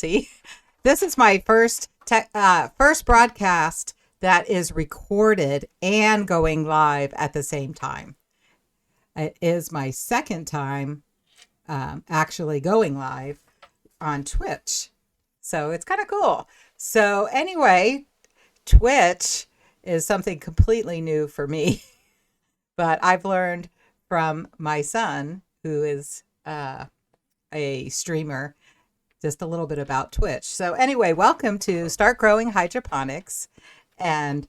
emergency. This is my first broadcast that is recorded and going live at the same time. It is my second time actually going live on Twitch. So it's kind of cool. So anyway, Twitch is something completely new for me, but I've learned from my son, who is a streamer, just a little bit about Twitch. So anyway, welcome to Start Growing Hydroponics. And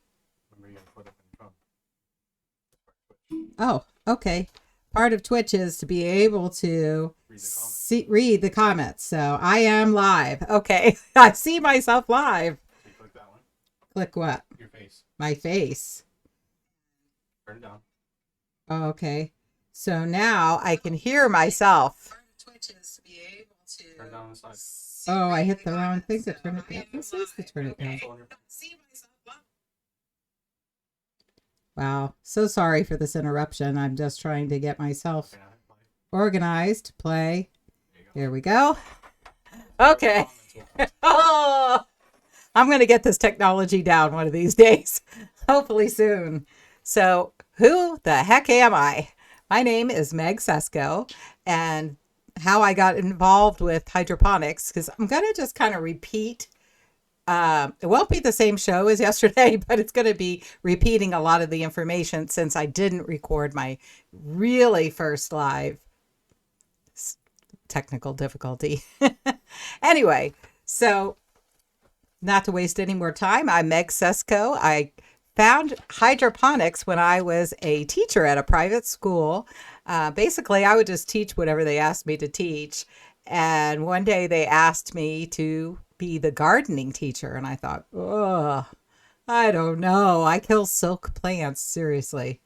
oh, okay. Part of Twitch is to be able to read the comments. So I am live. Okay. I see myself live. Click that one. Click what? Your face. My face. Turn it down. Oh, okay. So now I can hear myself. Part of Twitch is to be able to turn down the side. Oh, I hit the wrong thing to turn it down. This is to turn it down. Wow. So sorry for this interruption. I'm just trying to get myself organized. Play. Here we go. Okay. Oh, I'm going to get this technology down one of these days. Hopefully soon. So who the heck am I? My name is Meg Sesko, and how I got involved with hydroponics, because I'm going to just kind of repeat. It won't be the same show as yesterday, but it's going to be repeating a lot of the information since I didn't record my really first live. Technical difficulty. Anyway, so not to waste any more time, I'm Meg Sesko. I found hydroponics when I was a teacher at a private school. Basically, I would just teach whatever they asked me to teach. And one day they asked me to be the gardening teacher. And I thought, oh, I don't know. I kill silk plants. Seriously.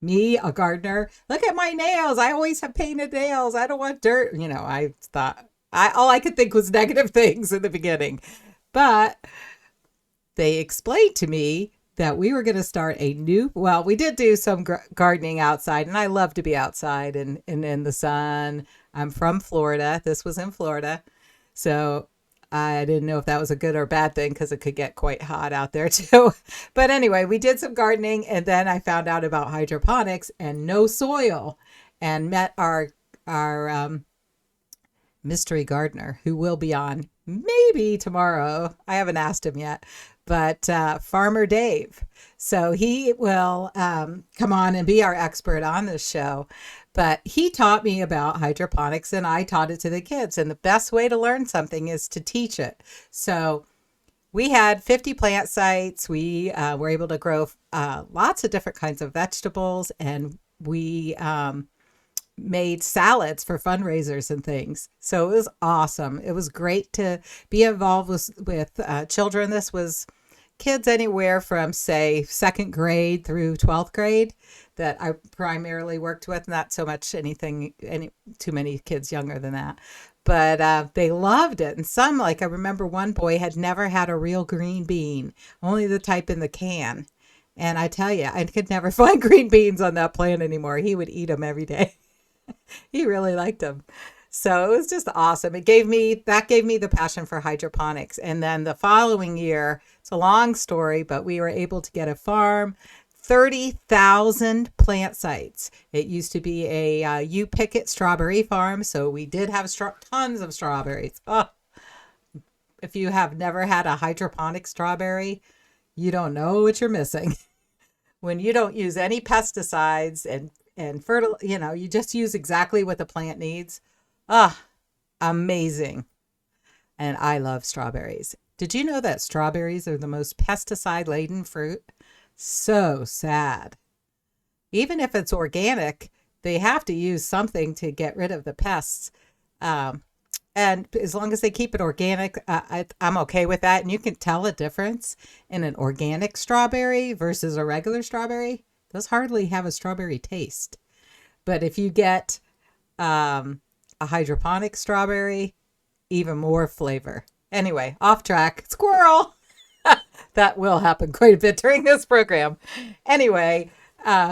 Me, a gardener. Look at my nails. I always have painted nails. I don't want dirt. You know, I thought all I could think was negative things in the beginning. But they explained to me that we were going to start we did do some gardening outside, and I love to be outside and in the sun. I'm from Florida. This was in Florida. So I didn't know if that was a good or bad thing because it could get quite hot out there too. But anyway, we did some gardening, and then I found out about hydroponics and no soil, and met our mystery gardener, who will be on maybe tomorrow. I haven't asked him yet, but Farmer Dave. So he will come on and be our expert on this show. But he taught me about hydroponics, and I taught it to the kids. And the best way to learn something is to teach it. So we had 50 plant sites. We were able to grow lots of different kinds of vegetables, and we made salads for fundraisers and things. So it was awesome. It was great to be involved with children. This was kids anywhere from, say, second grade through 12th grade that I primarily worked with. Not so much too many kids younger than that. But they loved it. And some, like I remember one boy had never had a real green bean, only the type in the can. And I tell you, I could never find green beans on that plant anymore. He would eat them every day. He really liked them. So it was just awesome. That gave me the passion for hydroponics. And then the following year, it's a long story, but we were able to get a farm, 30,000 plant sites. It used to be a you pick it strawberry farm. So we did have tons of strawberries. Oh, if you have never had a hydroponic strawberry, you don't know what you're missing. When you don't use any pesticides and you just use exactly what the plant needs. Amazing. And I love strawberries. Did you know that strawberries are the most pesticide-laden fruit? So sad. Even if it's organic, they have to use something to get rid of the pests. And as long as they keep it organic, I'm okay with that. And you can tell a difference in an organic strawberry versus a regular strawberry. Those hardly have a strawberry taste. But if you get a hydroponic strawberry, even more flavor. Anyway, off track. Squirrel! That will happen quite a bit during this program. Anyway,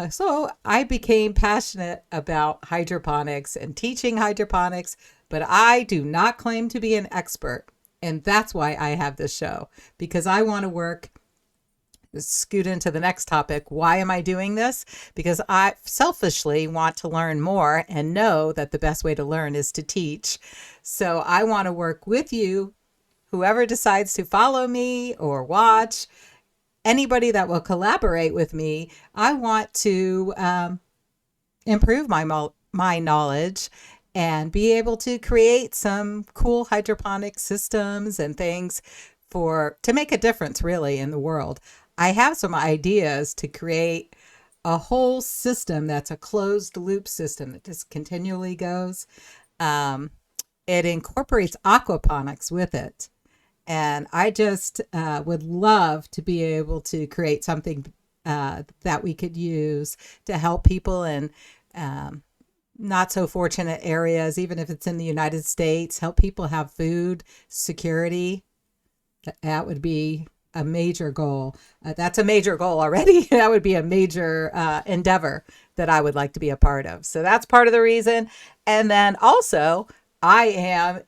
so I became passionate about hydroponics and teaching hydroponics. but I do not claim to be an expert. And that's why I have this show, because I want to scoot into the next topic. Why am I doing this? Because I selfishly want to learn more and know that the best way to learn is to teach. So I want to work with you, whoever decides to follow me or watch, anybody that will collaborate with me. I want to improve my knowledge and be able to create some cool hydroponic systems and things to make a difference really in the world. I have some ideas to create a whole system that's a closed loop system that just continually goes. It incorporates aquaponics with it. And I just would love to be able to create something that we could use to help people in not so fortunate areas, even if it's in the United States, help people have food security. That would be a major goal. That's a major goal already. That would be a major endeavor that I would like to be a part of. So that's part of the reason. And then also, I'm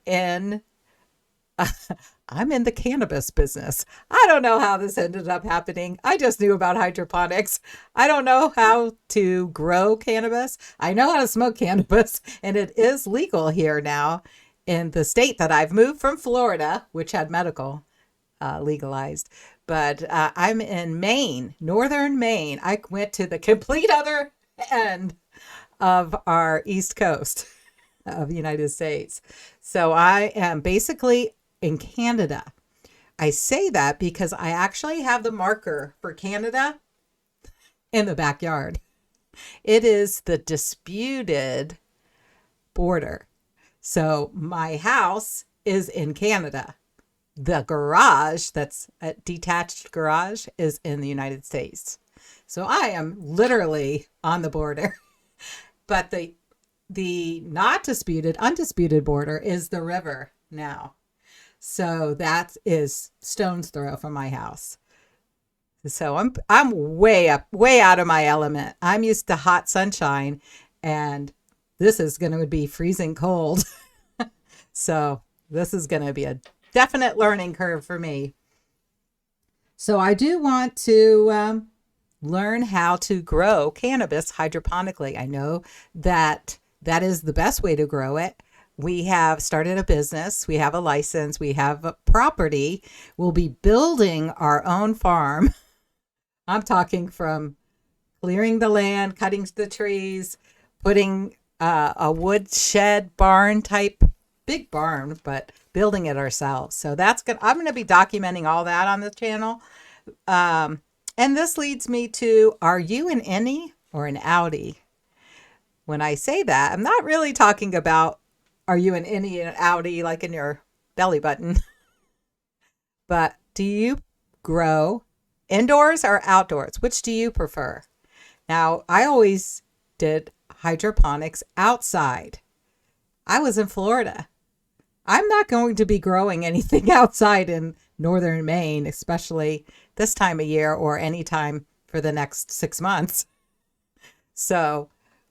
in the cannabis business. I don't know how this ended up happening. I just knew about hydroponics. I don't know how to grow cannabis. I know how to smoke cannabis, and it is legal here now in the state that I've moved from, Florida, which had medical legalized. But I'm in Maine, northern Maine. I went to the complete other end of our East Coast of the United States. So I am basically in Canada. I say that because I actually have the marker for Canada in the backyard. It is the disputed border. So my house is in Canada. The garage, that's a detached garage, is in the United States. So I am literally on the border. But the not disputed, undisputed border is the river now. So that is stone's throw from my house. So I'm way out of my element. I'm used to hot sunshine, and this is going to be freezing cold. So this is going to be a definite learning curve for me. So I do want to learn how to grow cannabis hydroponically. I know that is the best way to grow it. We have started a business. We have a license. We have a property. We'll be building our own farm. I'm talking from clearing the land, cutting the trees, putting a wood shed barn type, big barn, but building it ourselves. So I'm going to be documenting all that on the channel. And this leads me to, are you an innie or an outie? When I say that, I'm not really talking about, are you an innie and an outie like in your belly button? But do you grow indoors or outdoors? Which do you prefer? Now, I always did hydroponics outside. I was in Florida. I'm not going to be growing anything outside in northern Maine, especially this time of year or any time for the next 6 months. So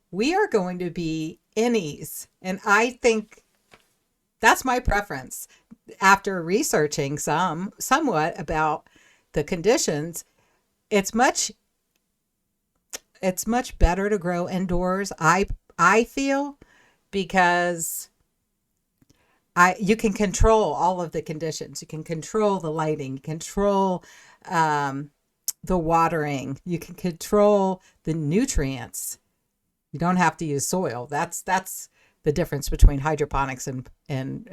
we are going to be innies. And I think that's my preference. After researching somewhat about the conditions, it's much better to grow indoors. I feel, because you can control all of the conditions. You can control the lighting, you control the watering, you can control the nutrients. You don't have to use soil. That's the difference between hydroponics and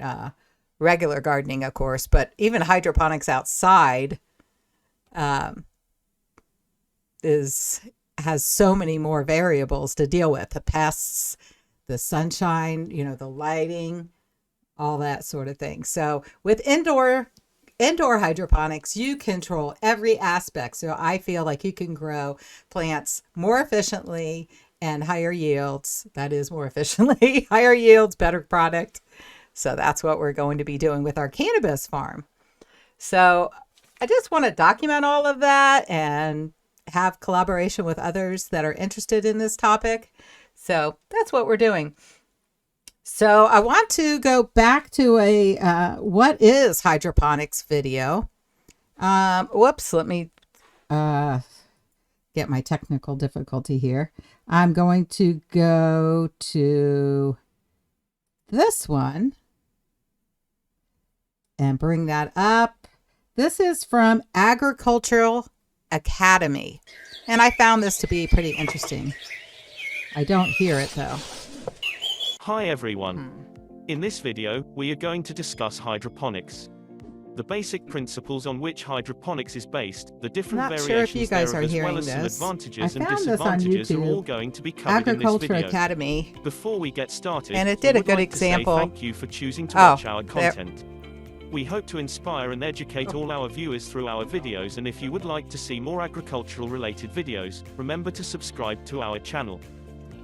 regular gardening, of course. But even hydroponics outside has so many more variables to deal with: the pests, the sunshine, the lighting, all that sort of thing. So with indoor hydroponics, you control every aspect. So I feel like you can grow plants more efficiently and higher yields. That is, more efficiently, higher yields, better product. So that's what we're going to be doing with our cannabis farm. So I just want to document all of that and have collaboration with others that are interested in this topic. So that's what we're doing. So I want to go back to a what is hydroponics video. Whoops, let me uh, get my technical difficulty here. I'm going to go to this one and bring that up. This is from Agricultural Academy, and I found this to be pretty interesting. I don't hear it though. Hi everyone. In this video, we are going to discuss hydroponics. The basic principles on which hydroponics is based, the different variations thereof, as well as some advantages and disadvantages are all going to be covered in this video. Academy. Before we get started, and it did a good like example. Thank you for choosing to watch our content. We hope to inspire and educate all our viewers through our videos, and if you would like to see more agricultural related videos, remember to subscribe to our channel.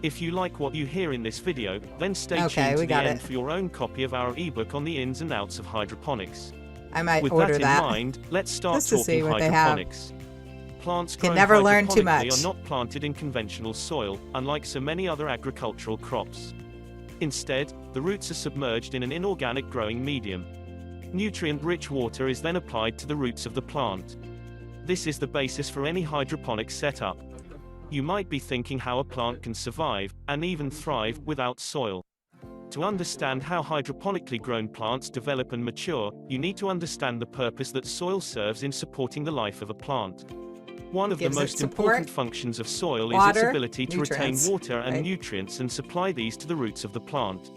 If you like what you hear in this video, then stay tuned to the end for your own copy of our ebook on the ins and outs of hydroponics. I might With order that in mind, let's start talking hydroponics. Plants grown hydroponically are not planted in conventional soil, unlike so many other agricultural crops. Instead, the roots are submerged in an inorganic growing medium. Nutrient-rich water is then applied to the roots of the plant. This is the basis for any hydroponic setup. You might be thinking how a plant can survive, and even thrive, without soil. To understand how hydroponically grown plants develop and mature, you need to understand the purpose that soil serves in supporting the life of a plant. One of the most important functions of soil is its ability to retain water and nutrients and supply these to the roots of the plant.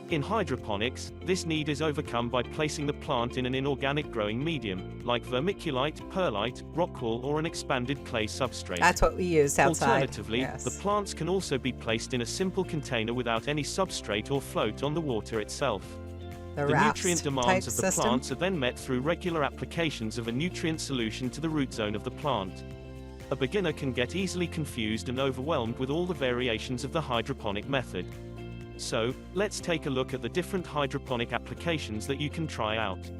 In hydroponics, this need is overcome by placing the plant in an inorganic growing medium, like vermiculite, perlite, rockwool, or an expanded clay substrate. That's what we used outside. Alternatively, the plants can also be placed in a simple container without any substrate or float on the water itself. The nutrient demands of the plants are then met through regular applications of a nutrient solution to the root zone of the plant. A beginner can get easily confused and overwhelmed with all the variations of the hydroponic method. So, let's take a look at the different hydroponic applications that you can try out.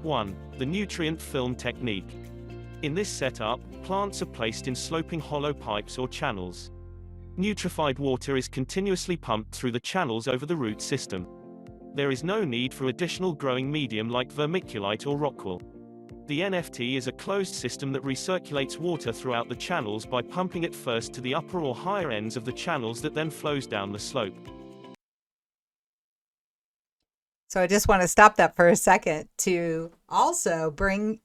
1. The nutrient film technique. In this setup, plants are placed in sloping hollow pipes or channels. Nutrified water is continuously pumped through the channels over the root system. There is no need for additional growing medium like vermiculite or rockwool. The NFT is a closed system that recirculates water throughout the channels by pumping it first to the upper or higher ends of the channels that then flows down the slope. So I just want to stop that for a second to also bring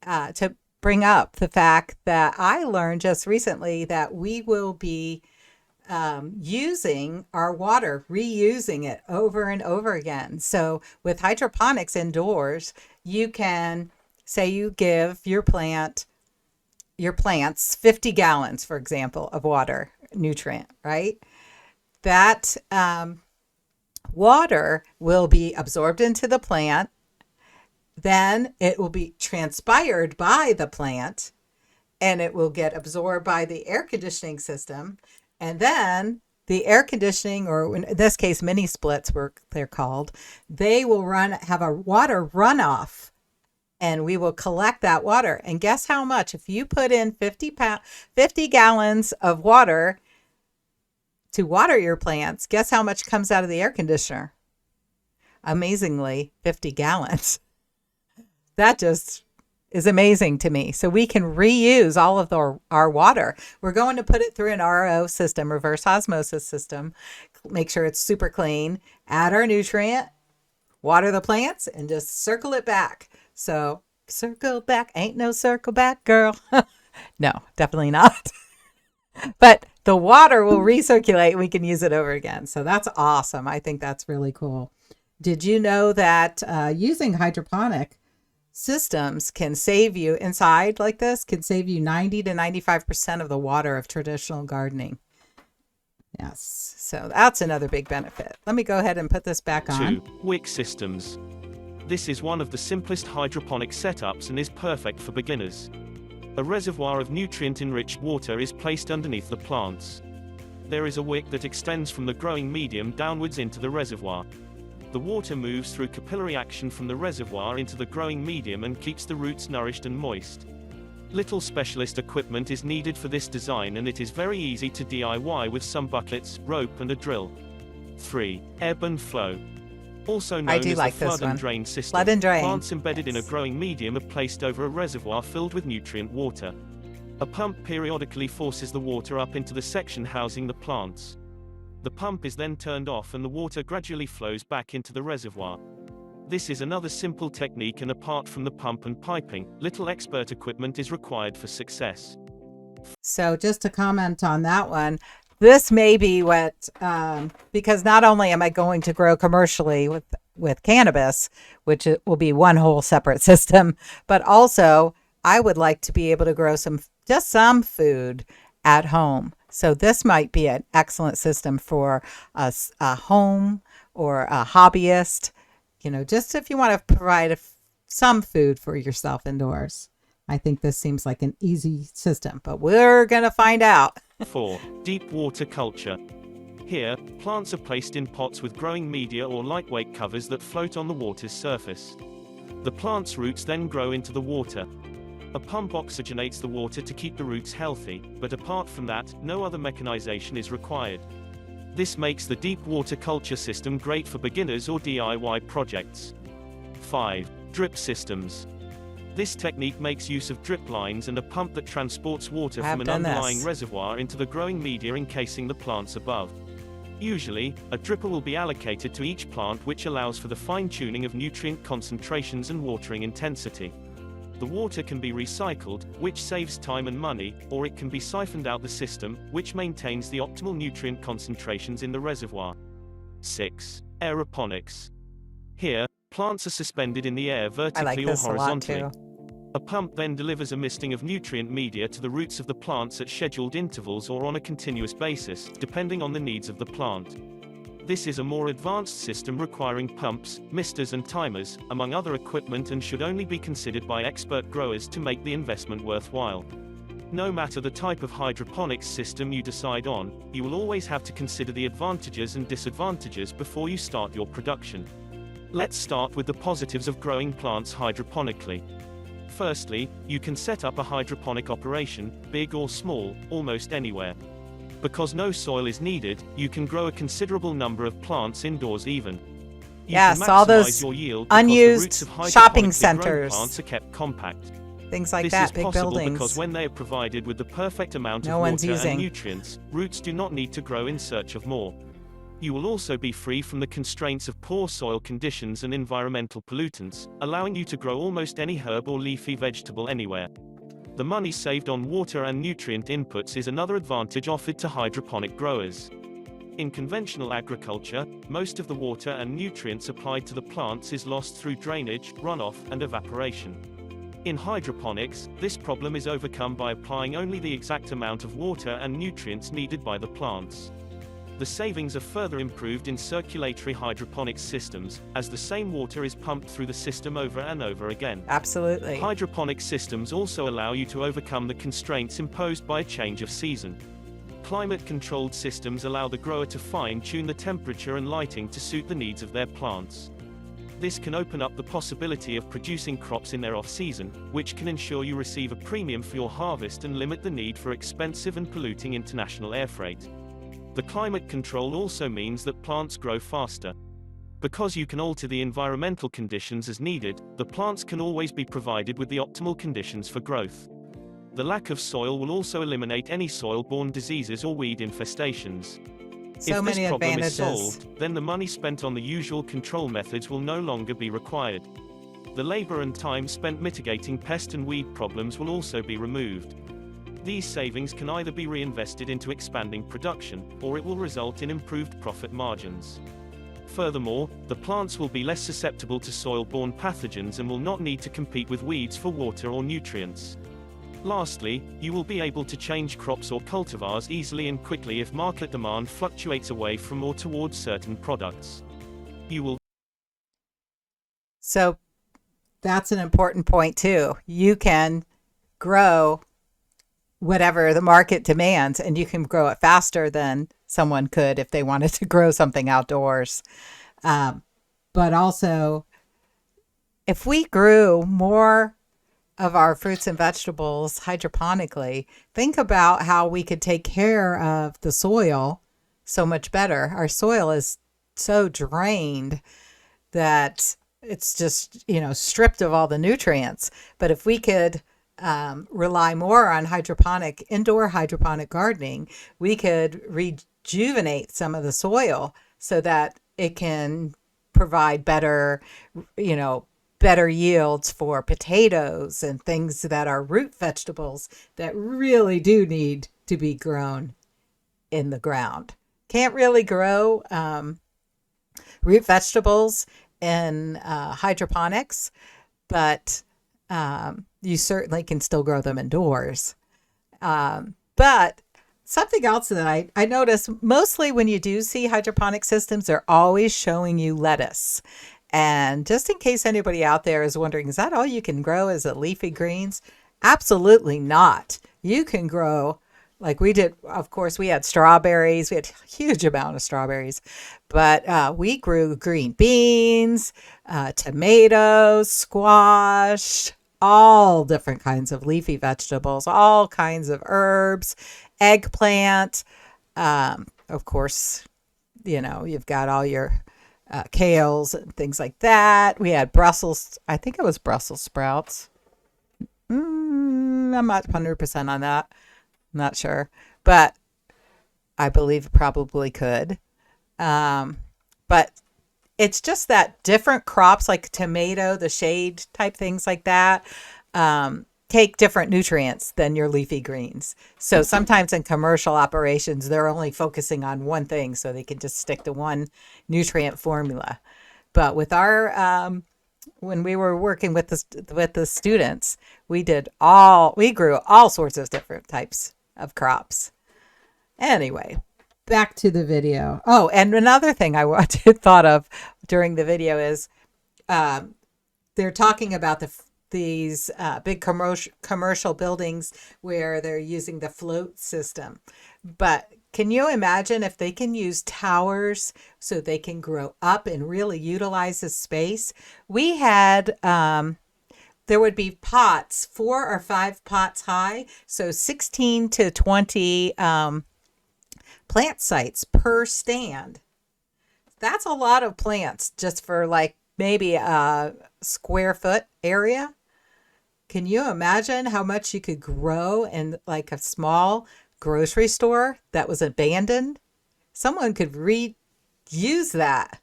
up the fact that I learned just recently that we will be using our water, reusing it over and over again. So with hydroponics indoors, you can say you give your plants 50 gallons, for example, of water, nutrient, right? That water will be absorbed into the plant, then it will be transpired by the plant, and it will get absorbed by the air conditioning system, and then the air conditioning, or in this case mini splits they're called, they will have a water runoff, and we will collect that water. And guess how much? If you put in 50 gallons of water to water your plants, guess how much comes out of the air conditioner? Amazingly, 50 gallons. That just is amazing to me. So we can reuse all of our water. We're going to put it through an RO system, reverse osmosis system, make sure it's super clean, add our nutrient, water the plants, and just circle it back. So circle back, ain't no circle back, girl. No, definitely not. But the water will recirculate. We can use it over again. So that's awesome. I think that's really cool. Did you know that using hydroponic systems can save you inside like this, can save you 90 to 95% of the water of traditional gardening? Yes. So that's another big benefit. Let me go ahead and put this back on. 2. Wick Systems. This is one of the simplest hydroponic setups and is perfect for beginners. A reservoir of nutrient-enriched water is placed underneath the plants. There is a wick that extends from the growing medium downwards into the reservoir. The water moves through capillary action from the reservoir into the growing medium and keeps the roots nourished and moist. Little specialist equipment is needed for this design, and it is very easy to DIY with some buckets, rope and a drill. 3. Ebb and flow. Also known I do as like the this flood and one. drain system, Flood and drain. plants embedded in a growing medium are placed over a reservoir filled with nutrient water. A pump periodically forces the water up into the section housing the plants. The pump is then turned off and the water gradually flows back into the reservoir. This is another simple technique, and apart from the pump and piping, little expert equipment is required for success. So just to comment on that one, this may be what, because not only am I going to grow commercially with cannabis, which will be one whole separate system, but also I would like to be able to grow just some food at home. So this might be an excellent system for a home or a hobbyist, just if you want to provide some food for yourself indoors. I think this seems like an easy system, but we're going to find out. 4. Deep water culture. Here, plants are placed in pots with growing media or lightweight covers that float on the water's surface. The plant's roots then grow into the water. A pump oxygenates the water to keep the roots healthy, but apart from that, no other mechanization is required. This makes the deep water culture system great for beginners or DIY projects. 5. Drip systems. This technique makes use of drip lines and a pump that transports water from an underlying reservoir into the growing media encasing the plants above. Usually, a dripper will be allocated to each plant, which allows for the fine-tuning of nutrient concentrations and watering intensity. The water can be recycled, which saves time and money, or it can be siphoned out the system, which maintains the optimal nutrient concentrations in the reservoir. 6. Aeroponics. Here, plants are suspended in the air vertically or horizontally. A pump then delivers a misting of nutrient media to the roots of the plants at scheduled intervals or on a continuous basis, depending on the needs of the plant. This is a more advanced system requiring pumps, misters and timers, among other equipment, and should only be considered by expert growers to make the investment worthwhile. No matter the type of hydroponics system you decide on, you will always have to consider the advantages and disadvantages before you start your production. Let's start with the positives of growing plants hydroponically. Firstly, you can set up a hydroponic operation, big or small, almost anywhere. Because no soil is needed, you can grow a considerable number of plants indoors even. Yes, all those unused shopping centers. Plants are kept compact. Things like that, big buildings. This is possible because when they are provided with the perfect amount of water and nutrients, roots do not need to grow in search of more. You will also be free from the constraints of poor soil conditions and environmental pollutants, allowing you to grow almost any herb or leafy vegetable anywhere. The money saved on water and nutrient inputs is another advantage offered to hydroponic growers. In conventional agriculture, most of the water and nutrients applied to the plants is lost through drainage, runoff, and evaporation. In hydroponics, this problem is overcome by applying only the exact amount of water and nutrients needed by the plants. The savings are further improved in circulatory hydroponics systems, as the same water is pumped through the system over and over again. Absolutely. Hydroponic systems also allow you to overcome the constraints imposed by a change of season. Climate-controlled systems allow the grower to fine-tune the temperature and lighting to suit the needs of their plants. This can open up the possibility of producing crops in their off-season, which can ensure you receive a premium for your harvest and limit the need for expensive and polluting international air freight. The climate control also means that plants grow faster. Because you can alter the environmental conditions as needed, the plants can always be provided with the optimal conditions for growth. The lack of soil will also eliminate any soil-borne diseases or weed infestations. So many advantages. If this problem advantages. is solved, then the money spent on the usual control methods will no longer be required. The labor and time spent mitigating pest and weed problems will also be removed. These savings can either be reinvested into expanding production, or it will result in improved profit margins. Furthermore, the plants will be less susceptible to soil-borne pathogens and will not need to compete with weeds for water or nutrients. Lastly, you will be able to change crops or cultivars easily and quickly if market demand fluctuates away from or towards certain products. So that's an important point too. You can grow whatever the market demands, and you can grow it faster than someone could if they wanted to grow something outdoors. But also, if we grew more of our fruits and vegetables hydroponically, think about how we could take care of the soil so much better. Our soil is so drained that it's just, stripped of all the nutrients. But if we could rely more on indoor hydroponic gardening, we could rejuvenate some of the soil so that it can provide better yields for potatoes and things that are root vegetables that really do need to be grown in the ground. Can't really grow root vegetables in hydroponics, but you certainly can still grow them indoors. But something else that I notice, mostly when you do see hydroponic systems, they're always showing you lettuce. And just in case anybody out there is wondering, is that all you can grow? Is it leafy greens? Absolutely not. You can grow, like we did, of course, we had strawberries. We had a huge amount of strawberries. But we grew green beans, tomatoes, squash, all different kinds of leafy vegetables, all kinds of herbs, eggplant. Of course, you've got all your kales and things like that. We had I think it was Brussels sprouts. I'm not 100% on that. I'm not sure, but I believe it probably could. But it's just that different crops like tomato, the shade type things like that, take different nutrients than your leafy greens. So sometimes in commercial operations, they're only focusing on one thing so they can just stick to one nutrient formula. But with our, when we were working with the students, we grew all sorts of different types of crops. Anyway, back to the video. Oh, and another thing I thought of during the video is they're talking about these big commercial buildings where they're using the float system. But can you imagine if they can use towers so they can grow up and really utilize the space? We had, there would be pots, 4 or 5 pots high, so 16 to 20 plant sites per stand. That's a lot of plants just for like maybe a square foot area. Can you imagine how much you could grow in like a small grocery store that was abandoned? Someone could reuse that.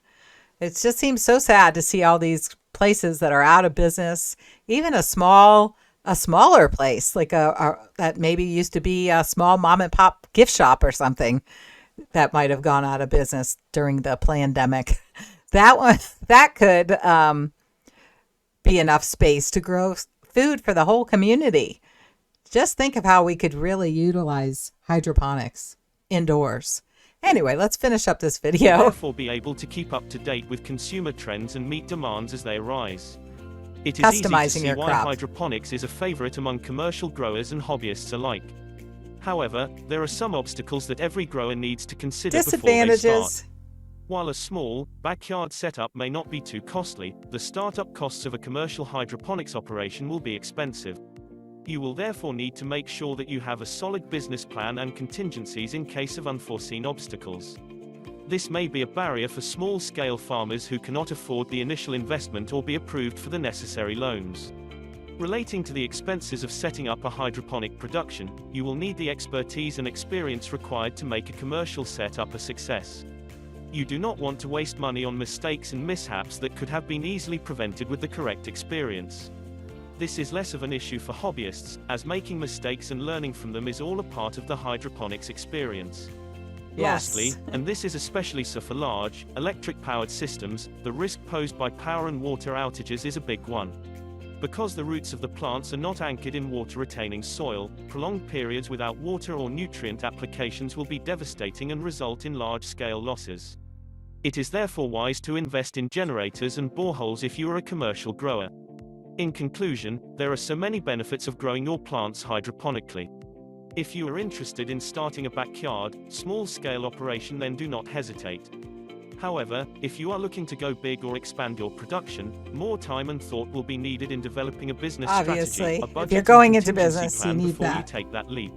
It just seems so sad to see all these places that are out of business. Even a smaller place like that maybe used to be a small mom and pop gift shop or something that might have gone out of business during the pandemic. That could be enough space to grow food for the whole community. Just think of how we could really utilize hydroponics indoors. Anyway, let's finish up this video. Therefore, be able to keep up to date with consumer trends and meet demands as they arise. It is easy to see why hydroponics is a favorite among commercial growers and hobbyists alike. However, there are some obstacles that every grower needs to consider before they start. While a small, backyard setup may not be too costly, the startup costs of a commercial hydroponics operation will be expensive. You will therefore need to make sure that you have a solid business plan and contingencies in case of unforeseen obstacles. This may be a barrier for small-scale farmers who cannot afford the initial investment or be approved for the necessary loans. Relating to the expenses of setting up a hydroponic production, you will need the expertise and experience required to make a commercial setup a success. You do not want to waste money on mistakes and mishaps that could have been easily prevented with the correct experience. This is less of an issue for hobbyists, as making mistakes and learning from them is all a part of the hydroponics experience. Yes. Lastly, and this is especially so for large, electric-powered systems, the risk posed by power and water outages is a big one. Because the roots of the plants are not anchored in water-retaining soil, prolonged periods without water or nutrient applications will be devastating and result in large-scale losses. It is therefore wise to invest in generators and boreholes if you are a commercial grower. In conclusion, there are so many benefits of growing your plants hydroponically. If you are interested in starting a backyard, small-scale operation, then do not hesitate. However, if you are looking to go big or expand your production, more time and thought will be needed in developing a business strategy, a budget, if you're going and into business, you need before that. you take that leap.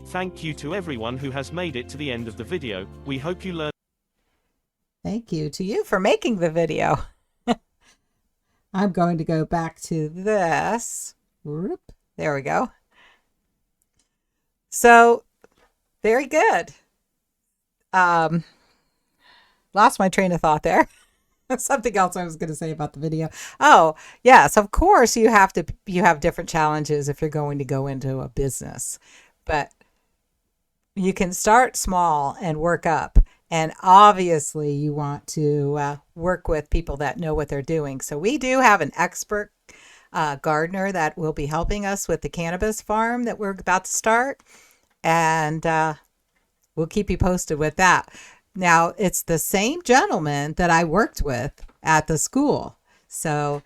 Thank you to everyone who has made it to the end of the video. We hope you learned Thank you to you for making the video. I'm going to go back to this. Whoop, there we go. So, very good. Lost my train of thought there. Something else I was going to say about the video. Oh, yes, of course you have different challenges if you're going to go into a business. But you can start small and work up. And obviously you want to work with people that know what they're doing. So we do have an expert gardener that will be helping us with the cannabis farm that we're about to start. And we'll keep you posted with that. Now, it's the same gentleman that I worked with at the school. So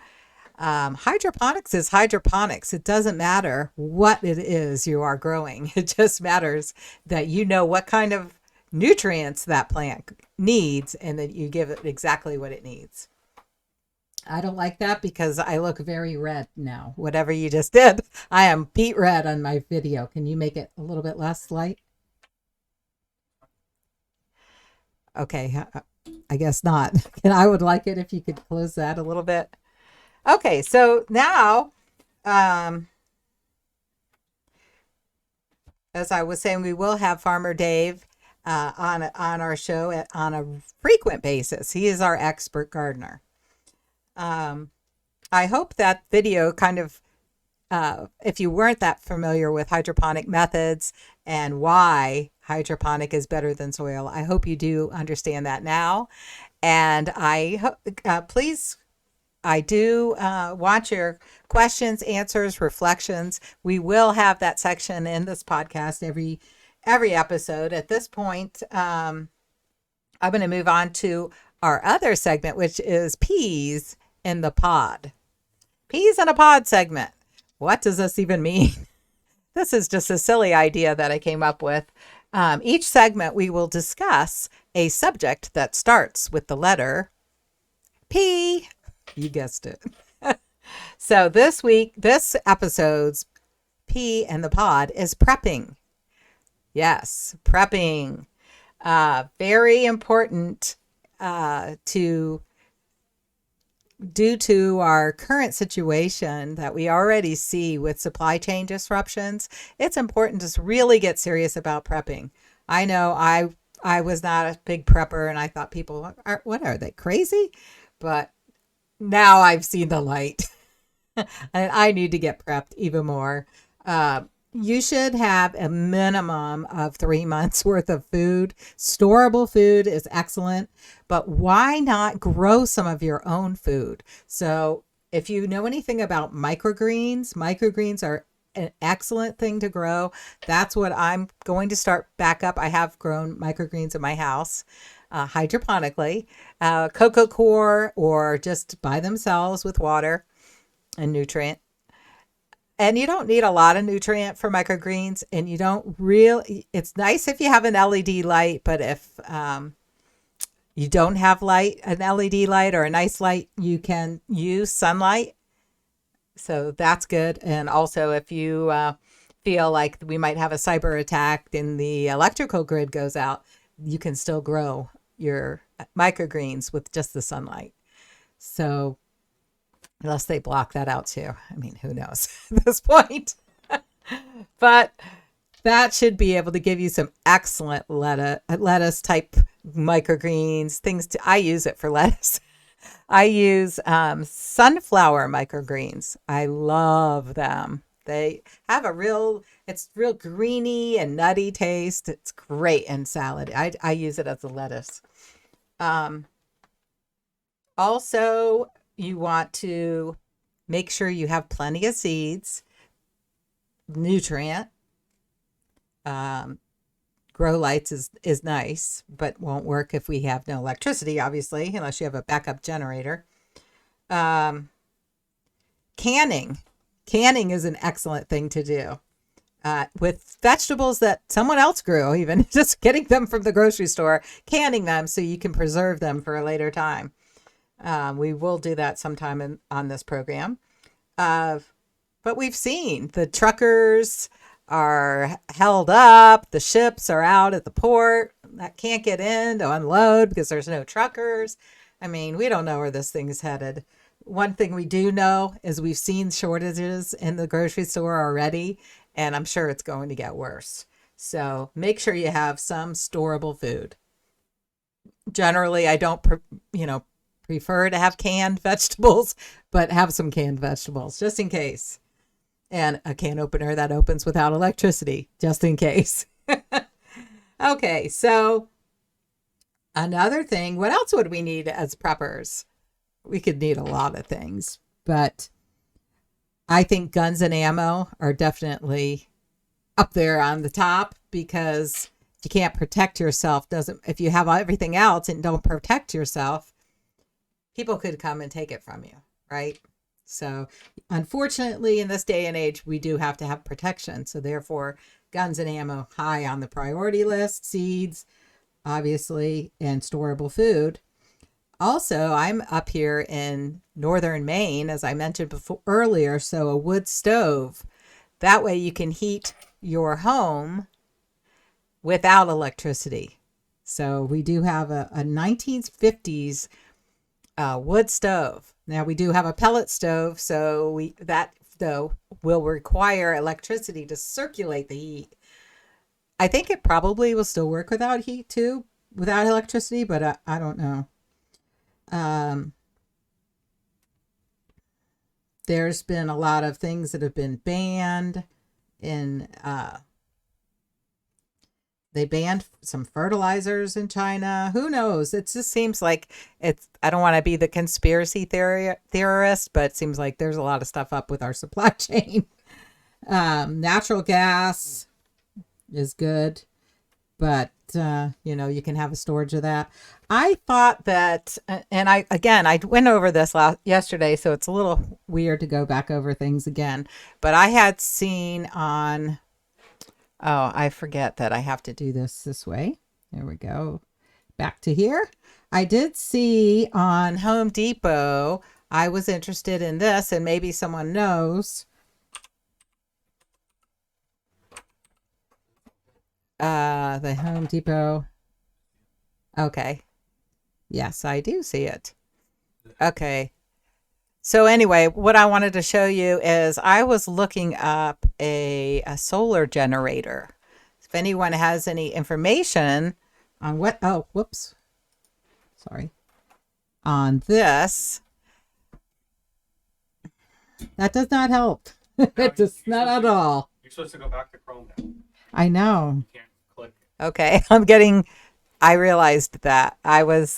hydroponics is hydroponics. It doesn't matter what it is you are growing. It just matters that you know what kind of nutrients that plant needs and that you give it exactly what it needs. I don't like that because I look very red now. Whatever you just did, I am beet red on my video. Can you make it a little bit less light? Okay, I guess not. And I would like it if you could close that a little bit. Okay, so now, as I was saying, we will have Farmer Dave on our show on a frequent basis. He is our expert gardener. I hope that video kind of, if you weren't that familiar with hydroponic methods and why hydroponic is better than soil, I hope you do understand that now. And please, I do want your questions, answers, reflections. We will have that section in this podcast every episode. At this point, I'm going to move on to our other segment, which is peas in the pod. Peas in a pod segment. What does this even mean? This is just a silly idea that I came up with. Each segment, we will discuss a subject that starts with the letter P. You guessed it. So this episode's P in the pod is prepping. Yes, prepping. Very important due to our current situation that we already see with supply chain disruptions. It's important to really get serious about prepping. I know I was not a big prepper and I thought people, what are they, crazy? But now I've seen the light and I need to get prepped even more. You should have a minimum of 3 months worth of food. Storable food is excellent, but why not grow some of your own food? So if you know anything about microgreens are an excellent thing to grow. That's what I'm going to start back up. I have grown microgreens in my house hydroponically, coco coir, or just by themselves with water and nutrient. And you don't need a lot of nutrient for microgreens, and you don't really, it's nice if you have an LED light, but if you don't have an LED light or a nice light, you can use sunlight. So that's good. And also if you feel like we might have a cyber attack and the electrical grid goes out, you can still grow your microgreens with just the sunlight. So unless they block that out too. I mean, who knows at this point. But that should be able to give you some excellent lettuce type microgreens, I use it for lettuce. I use sunflower microgreens. I love them. They have it's real greeny and nutty taste. It's great in salad. I use it as a lettuce. Also, you want to make sure you have plenty of seeds, nutrient. Grow lights is nice, but won't work if we have no electricity, obviously, unless you have a backup generator. Canning is an excellent thing to do with vegetables that someone else grew, even just getting them from the grocery store, canning them so you can preserve them for a later time. We will do that sometime on this program. But we've seen the truckers are held up. The ships are out at the port. that can't get in to unload because there's no truckers. I mean, we don't know where this thing is headed. One thing we do know is we've seen shortages in the grocery store already, and I'm sure it's going to get worse. So make sure you have some storable food. Generally, I don't, prefer to have canned vegetables, but have some canned vegetables just in case. And a can opener that opens without electricity, just in case. Okay, so another thing, what else would we need as preppers? We could need a lot of things, but I think guns and ammo are definitely up there on the top, because if you can't protect yourself, if you have everything else and don't protect yourself, people could come and take it from you, right? So unfortunately, in this day and age, we do have to have protection. So therefore, guns and ammo high on the priority list, seeds, obviously, and storable food. Also, I'm up here in northern Maine, as I mentioned before earlier, so a wood stove. That way you can heat your home without electricity. So we do have a 1950s wood stove. Now we do have a pellet stove, so that though will require electricity to circulate the heat. I think it probably will still work without heat too, without electricity, but I don't know. There's been a lot of things that have been banned in, they banned some fertilizers in China. Who knows? It just seems like I don't want to be the conspiracy theorist, but it seems like there's a lot of stuff up with our supply chain. Natural gas is good, but, you can have a storage of that. I thought that, and I went over this yesterday, so it's a little weird to go back over things again, but I had seen on, I forget that I have to do this way. There we go. Back to here. I did see on Home Depot, I was interested in this, and maybe someone knows. The Home Depot. Okay. Yes, I do see it. Okay. So anyway, what I wanted to show you is I was looking up a solar generator. If anyone has any information on whoops. Sorry. On this. That does not help. It does not at all. You're supposed to go back to Chrome now. I know. You can't click. Okay, I realized that. I was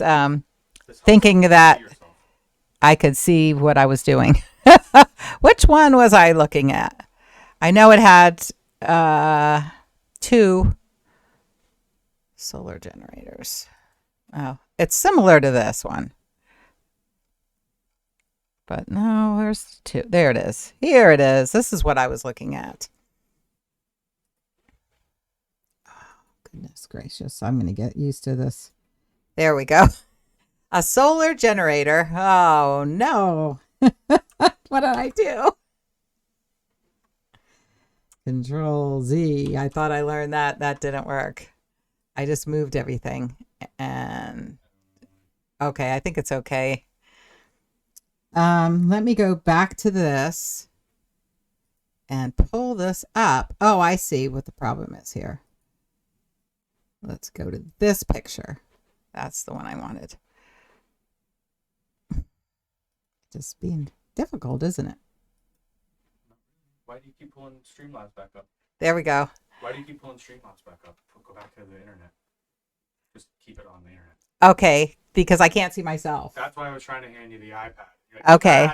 thinking that I could see what I was doing. Which one was I looking at? I know it had 2 solar generators. Oh, it's similar to this one. But no, where's 2? There it is. Here it is. This is what I was looking at. Goodness gracious, I'm going to get used to this. There we go. A solar generator. Oh, no. What did I do? Control Z. I thought I learned that. That didn't work. I just moved everything. And okay, I think it's okay. Let me go back to this and pull this up. Oh, I see what the problem is here. Let's go to this picture. That's the one I wanted. Just being difficult, isn't it? Why do you keep pulling Streamlabs back up? There we go. Why do you keep pulling Streamlabs back up? Go back to the internet. Just keep it on the internet. Okay, because I can't see myself. That's why I was trying to hand you the iPad. Like, okay.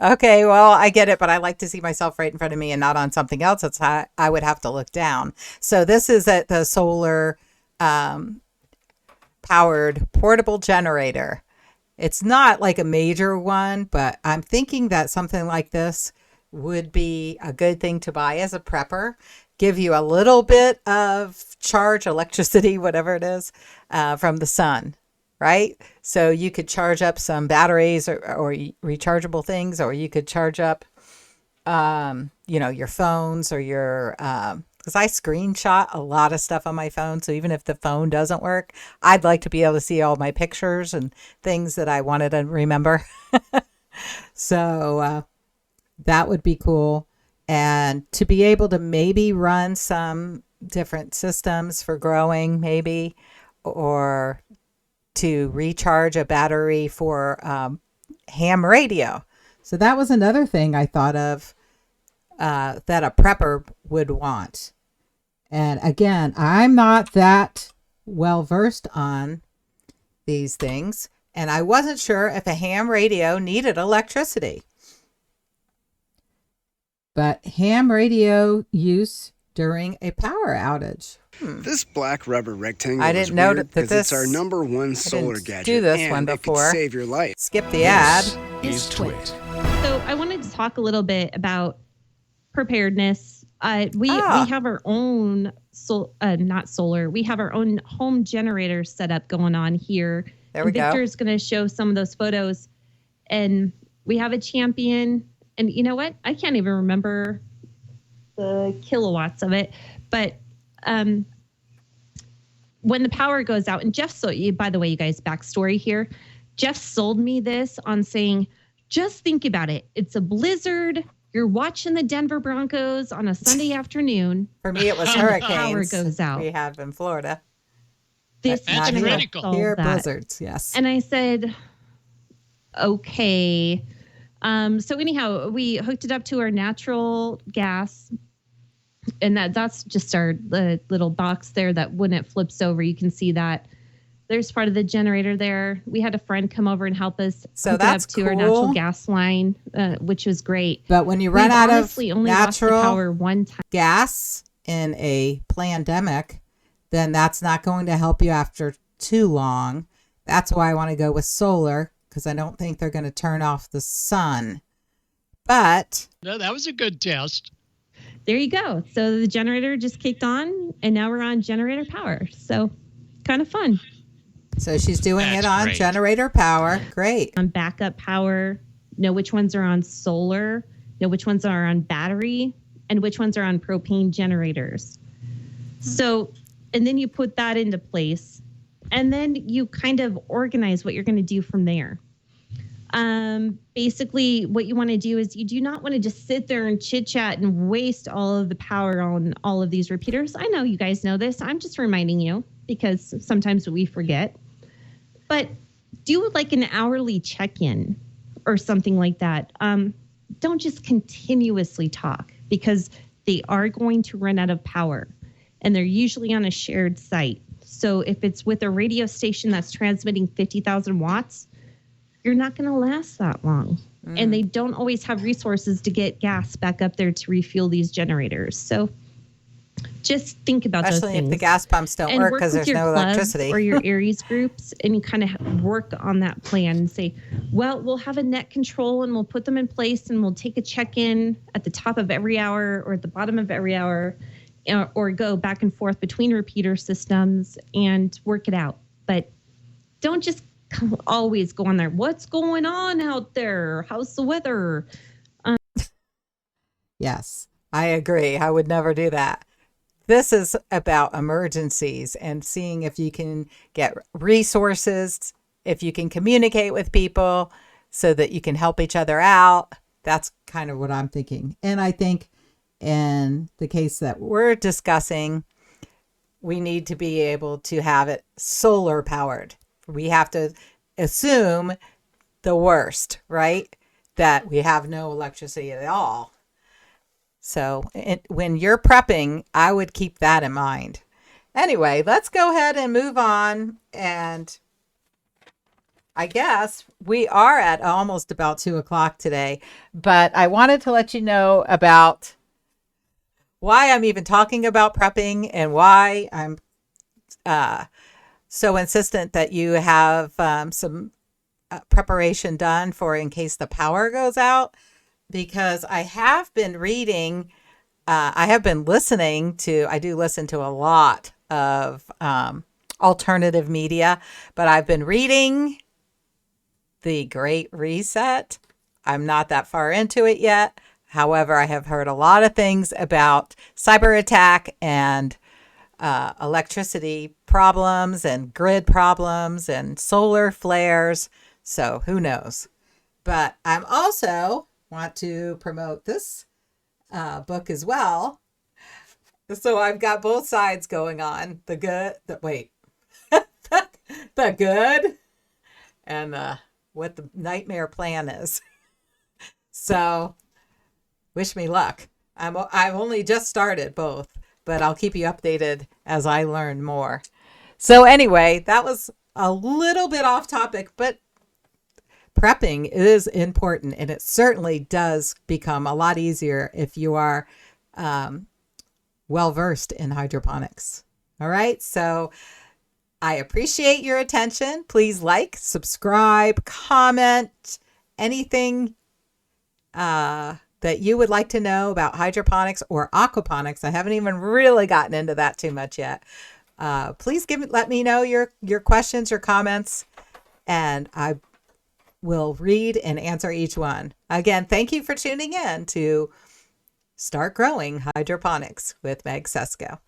Okay, well, I get it, but I like to see myself right in front of me and not on something else. That's how I would have to look down. So this is the solar powered portable generator. It's not like a major one, but I'm thinking that something like this would be a good thing to buy as a prepper. Give you a little bit of charge, electricity, whatever it is, from the sun, right? So you could charge up some batteries or rechargeable things, or you could charge up, your phones or your because I screenshot a lot of stuff on my phone. So even if the phone doesn't work, I'd like to be able to see all my pictures and things that I wanted to remember. So that would be cool. And to be able to maybe run some different systems for growing, maybe, or to recharge a battery for ham radio. So that was another thing I thought of that a prepper would want. And again, I'm not that well versed on these things, and I wasn't sure if a ham radio needed electricity. But ham radio use during a power outage. This black rubber rectangle I didn't know that this. It's our number one solar gadget. Do this and one before. It could save your life. Skip the ad. Is Twit. So I wanted to talk a little bit about preparedness. We have our own not solar. We have our own home generator setup going on here. There we go. Victor's going to show some of those photos, and we have a Champion. And you know what? I can't even remember the kilowatts of it, but when the power goes out, and Jeff sold you, by the way, you guys, backstory here. Jeff sold me this on saying, just think about it. It's a blizzard. You're watching the Denver Broncos on a Sunday afternoon. For me, it was hurricanes. The power goes out. We have in Florida. This That's critical. Here, blizzards, yes. And I said, okay. So anyhow, we hooked it up to our natural gas. And that's just our little box there that when it flips over, you can see that there's part of the generator there. We had a friend come over and help us hook that's it up to our natural gas line, which was great. But when you run out of only natural power one time. gas in a pandemic, then that's not going to help you after too long. That's why I want to go with solar, because I don't think they're going to turn off the sun. But No, that was a good test. There you go. So the generator just kicked on, and now we're on generator power. So kind of fun. So she's doing That's it on great. generator power. Great. On backup power, know which ones are on solar, know which ones are on battery, and which ones are on propane generators. So, and then you put that into place, and then you kind of organize what you're going to do from there. Basically, what you want to do is you do not want to just sit there and chit chat and waste all of the power on all of these repeaters. I know you guys know this. I'm just reminding you because sometimes we forget. But do like an hourly check-in or something like that. Don't just continuously talk because they are going to run out of power, and they're usually on a shared site. So if it's with a radio station that's transmitting 50,000 watts, you're not going to last that long. And they don't always have resources to get gas back up there to refuel these generators. So just think about those Especially things. if the gas pumps don't work because there's no electricity. Or your Aries groups, and you kind of work on that plan and say, well, we'll have a net control and we'll put them in place and we'll take a check-in at the top of every hour or at the bottom of every hour, or go back and forth between repeater systems and work it out. But don't just always go on there. What's going on out there? How's the weather? Yes, I agree. I would never do that. This is about emergencies and seeing if you can get resources, if you can communicate with people so that you can help each other out. That's kind of what I'm thinking. And I think in the case that we're discussing, we need to be able to have it solar powered. We have to assume the worst, right? That we have no electricity at all. So when you're prepping, I would keep that in mind. Anyway, let's go ahead and move on. And I guess we are at almost about 2:00 today, but I wanted to let you know about why I'm even talking about prepping and why I'm so insistent that you have some preparation done for in case the power goes out, because I have been reading, I have been listening to, I do listen to a lot of alternative media, but I've been reading The Great Reset. I'm not that far into it yet. However, I have heard a lot of things about cyber attack and electricity problems and grid problems and solar flares. So who knows? But I'm also want to promote this book as well. So I've got both sides going on. The good, the good, and what the nightmare plan is. So wish me luck. I've only just started both, but I'll keep you updated as I learn more. So anyway, that was a little bit off topic, but prepping is important, and it certainly does become a lot easier if you are well-versed in hydroponics. All right, so I appreciate your attention. Please like, subscribe, comment, anything that you would like to know about hydroponics or aquaponics. I haven't even really gotten into that too much yet. Please let me know your questions or comments, and I will read and answer each one. Again, thank you for tuning in to Start Growing Hydroponics with Meg Sesko.